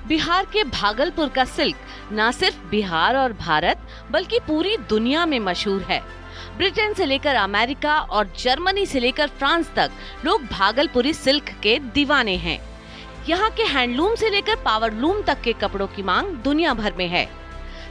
बिहार के भागलपुर का सिल्क न सिर्फ बिहार और भारत बल्कि पूरी दुनिया में मशहूर है। ब्रिटेन से लेकर अमेरिका और जर्मनी से लेकर फ्रांस तक लोग भागलपुरी सिल्क के दीवाने हैं। यहाँ के हैंडलूम से लेकर पावरलूम तक के कपड़ों की मांग दुनिया भर में है।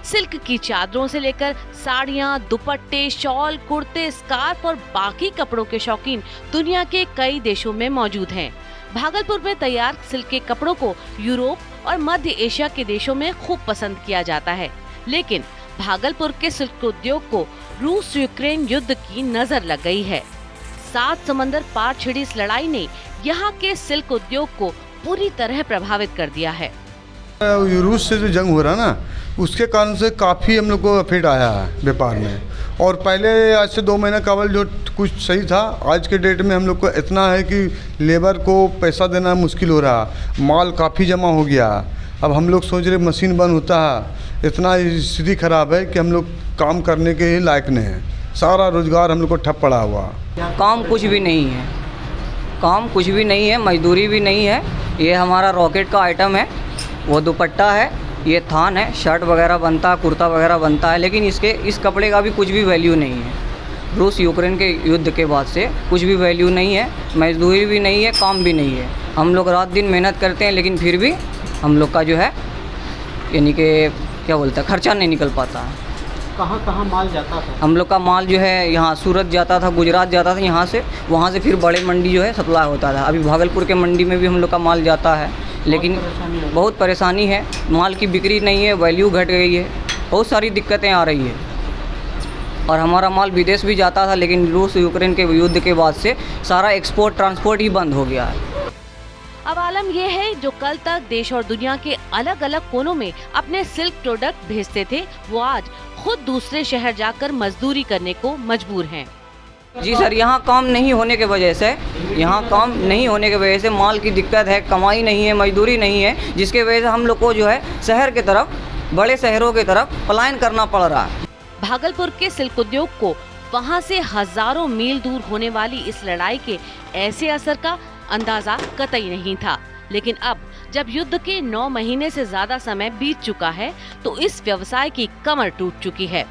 सिल्क की चादरों से लेकर साड़ियाँ, दुपट्टे, शॉल, कुर्ते, स्कार्फ और बाकी कपड़ों के शौकीन दुनिया के कई देशों में मौजूद हैं। भागलपुर में तैयार सिल्क के कपड़ों को यूरोप और मध्य एशिया के देशों में खूब पसंद किया जाता है, लेकिन भागलपुर के सिल्क उद्योग को रूस यूक्रेन युद्ध की नजर लग गई है। 7 समंदर पार छिड़ी इस लड़ाई ने यहाँ के सिल्क उद्योग को पूरी तरह प्रभावित कर दिया है। रूस से जो जंग हो रहा ना, उसके कारण से काफ़ी हम लोग को इफेक्ट आया है व्यापार में। और पहले आज से 2 महीना कबल जो कुछ सही था, आज के डेट में हम लोग को इतना है कि लेबर को पैसा देना मुश्किल हो रहा, माल काफ़ी जमा हो गया। अब हम लोग सोच रहे मशीन बंद होता है, इतना स्थिति खराब है कि हम लोग काम करने के लायक नहीं है। सारा रोजगार हम लोग को ठप पड़ा हुआ। काम कुछ भी नहीं है, काम कुछ भी नहीं है, मजदूरी भी नहीं है। ये हमारा रॉकेट का आइटम है, वो दुपट्टा है, ये थान है, शर्ट वगैरह बनता है, कुर्ता वगैरह बनता है, लेकिन इस कपड़े का भी कुछ भी वैल्यू नहीं है। रूस यूक्रेन के युद्ध के बाद से कुछ भी वैल्यू नहीं है, मजदूरी भी नहीं है, काम भी नहीं है। हम लोग रात दिन मेहनत करते हैं, लेकिन फिर भी हम लोग का जो है यानी कि क्या बोलते हैं, खर्चा नहीं निकल पाता है। कहाँ कहाँ माल जाता था? हम लोग का माल जो है यहाँ सूरत जाता था, गुजरात जाता था, यहाँ से वहाँ से फिर बड़े मंडी जो है सप्लाई होता था। अभी भागलपुर के मंडी में भी हम लोग का माल जाता है, लेकिन बहुत परेशानी है, माल की बिक्री नहीं है, वैल्यू घट गई है, बहुत सारी दिक्कतें आ रही है। और हमारा माल विदेश भी जाता था, लेकिन रूस यूक्रेन के युद्ध के बाद से सारा एक्सपोर्ट ट्रांसपोर्ट ही बंद हो गया है। अब आलम यह है, जो कल तक देश और दुनिया के अलग अलग कोनों में अपने सिल्क प्रोडक्ट भेजते थे, वो आज खुद दूसरे शहर जाकर मजदूरी करने को मजबूर हैं। जी सर, यहाँ काम नहीं होने की वजह से माल की दिक्कत है, कमाई नहीं है, मजदूरी नहीं है, जिसके वजह से हम लोग को जो है शहर के तरफ, बड़े शहरों की तरफ पलायन करना पड़ रहा है। भागलपुर के सिल्क उद्योग को वहाँ से हजारों मील दूर होने वाली इस लड़ाई के ऐसे असर का अंदाजा कतई नहीं था, लेकिन अब जब युद्ध के 9 महीने से ज्यादा समय बीत चुका है, तो इस व्यवसाय की कमर टूट चुकी है।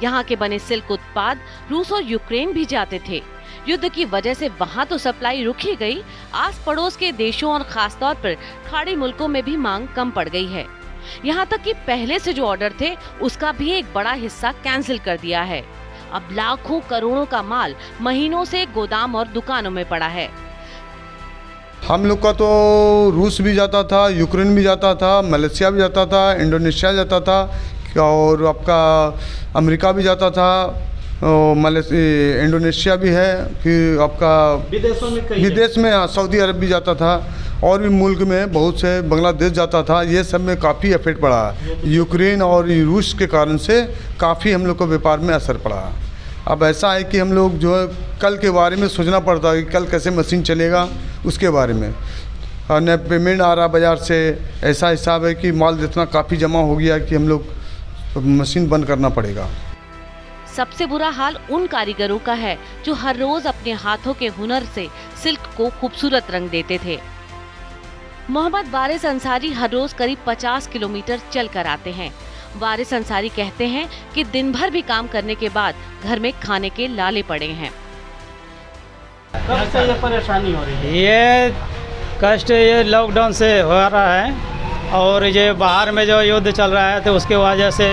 यहाँ के बने सिल्क उत्पाद रूस और यूक्रेन भी जाते थे। युद्ध की वजह से वहाँ तो सप्लाई रुक ही गई, आस पड़ोस के देशों और खासतौर पर खाड़ी मुल्कों में भी मांग कम पड़ गई है। यहाँ तक कि पहले से जो ऑर्डर थे, उसका भी एक बड़ा हिस्सा कैंसिल कर दिया है। अब लाखों करोड़ों का माल महीनों से गोदाम और दुकानों में पड़ा है। हम लोग का तो रूस भी जाता था, यूक्रेन भी जाता था, मलेशिया भी जाता था, इंडोनेशिया जाता था, और आपका अमेरिका भी जाता था, इंडोनेशिया भी है, फिर आपका विदेश में सऊदी अरब भी जाता था, और भी मुल्क में बहुत से, बांग्लादेश जाता था। ये सब में काफ़ी इफेक्ट पड़ा है। यूक्रेन और रूस के कारण से काफ़ी हम लोग को व्यापार में असर पड़ा। अब ऐसा है कि हम लोग जो है कल के बारे में सोचना पड़ता है कि कल कैसे मशीन चलेगा, उसके बारे में। और न पेमेंट आ रहा बाज़ार से, ऐसा हिसाब है कि माल जितना काफ़ी जमा हो गया कि हम लोग मशीन बंद करना पड़ेगा। सबसे बुरा हाल उन कारीगरों का है जो हर रोज अपने हाथों के हुनर से सिल्क को खूबसूरत रंग देते थे। मोहम्मद वारिस अंसारी हर रोज करीब 50 किलोमीटर चल कर आते हैं। वारिस अंसारी कहते हैं कि दिन भर भी काम करने के बाद घर में खाने के लाले पड़े हैं। कब से ये परेशानी हो रही है? ये कष्ट ये लॉकडाउन से हो रहा है, और ये बाहर में जो युद्ध चल रहा है, तो उसके वजह से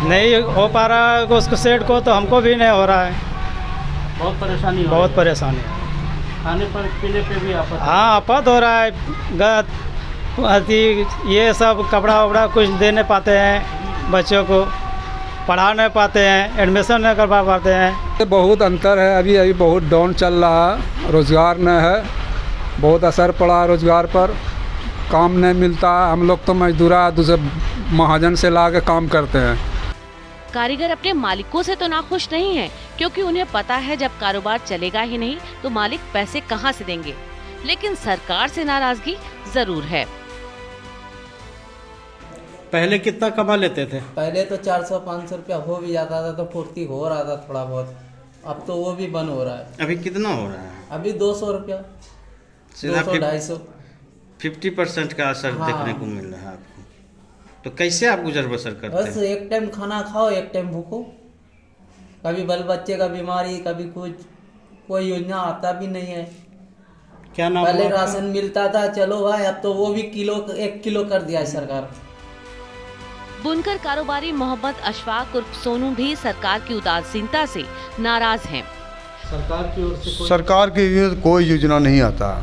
नहीं हो पा रहा है उसको सेट को, तो हमको भी नहीं हो रहा है। बहुत परेशानी हो बहुत परेशानी है। खाने पर पीने पे भी आफत? हाँ, आफत हो रहा है। ये सब कपड़ा वपड़ा कुछ दे नहीं पाते हैं, बच्चों को पढ़ा नहीं पाते हैं, एडमिशन नहीं करवा पाते हैं। बहुत अंतर है, अभी बहुत डाउन चल रहा है, रोज़गार नहीं है, बहुत असर पड़ा रोज़गार पर, काम नहीं मिलता। हम लोग तो मजदूरा दूसरे महाजन से ला के काम करते हैं। कारीगर अपने मालिकों से तो नाखुश नहीं है, क्योंकि उन्हें पता है जब कारोबार चलेगा ही नहीं तो मालिक पैसे कहां से देंगे, लेकिन सरकार से नाराजगी जरूर है। पहले कितना कमा लेते थे? पहले तो 400-500 रुपया हो भी जाता था तो पूर्ति हो रहा था थोड़ा बहुत, अब तो वो भी बंद हो रहा है। अभी कितना हो रहा है? अभी 200 रुपया, 200-250। 50% का असर हाँ। देखने को मिल रहा है आपको। तो कैसे आप गुजर बसर करते बस हैं? एक टाइम खाना खाओ, एक टाइम भूखो। कभी बाल बच्चे का बीमारी, कभी कुछ, कोई योजना आता भी नहीं है। क्या नाम पहले हुआ आपका? राशन मिलता था, चलो भाई, अब तो वो भी 1 किलो कर दिया है सरकार। बुनकर कारोबारी मोहम्मद अशफाक उर्फ सोनू भी सरकार की उदासीनता से नाराज हैं। सरकार की ओर से सरकार की कोई योजना नहीं आता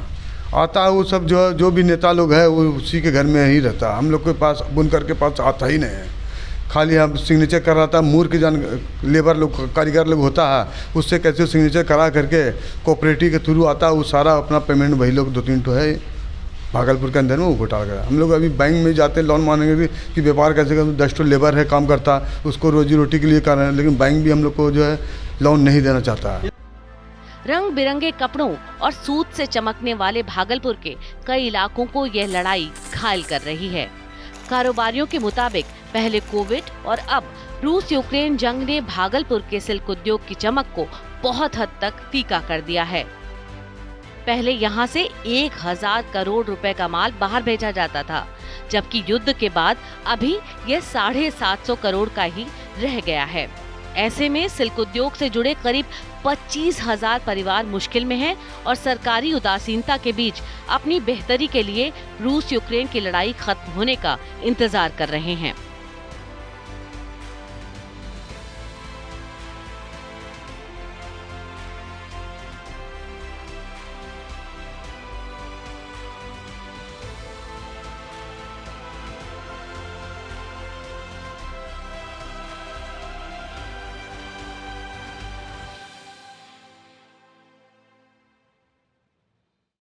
है, वो सब जो भी नेता लोग हैं वो उसी के घर में ही रहता है। हम लोग के पास बुनकर के पास आता ही नहीं है। खाली हम सिग्नेचर कराता, मूर्ख जान लेबर लोग, कारीगर लोग होता है, उससे कैसे सिग्नेचर करा करके कोऑपरेटिव के थ्रू आता है, वो सारा अपना पेमेंट वही लोग 2-3 ठो है भागलपुर के अंदर में वो घोटाला करा। हम लोग अभी बैंक में जाते लोन मांगेंगे कि व्यापार कैसे कर, 10 ठो लेबर है काम करता, उसको रोजी रोटी के लिए कर रहे हैं, लेकिन बैंक भी हम लोग को जो है लोन नहीं देना चाहता है। रंग बिरंगे कपड़ों और सूत से चमकने वाले भागलपुर के कई इलाकों को यह लड़ाई घायल कर रही है। कारोबारियों के मुताबिक पहले कोविड और अब रूस यूक्रेन जंग ने भागलपुर के सिल्क उद्योग की चमक को बहुत हद तक फीका कर दिया है। पहले यहाँ से 1000 करोड़ रुपए का माल बाहर भेजा जाता था, जबकि युद्ध के बाद अभी यह 750 करोड़ का ही रह गया है। ऐसे में सिल्क उद्योग से जुड़े करीब 25,000 परिवार मुश्किल में हैं और सरकारी उदासीनता के बीच अपनी बेहतरी के लिए रूस यूक्रेन की लड़ाई खत्म होने का इंतजार कर रहे हैं।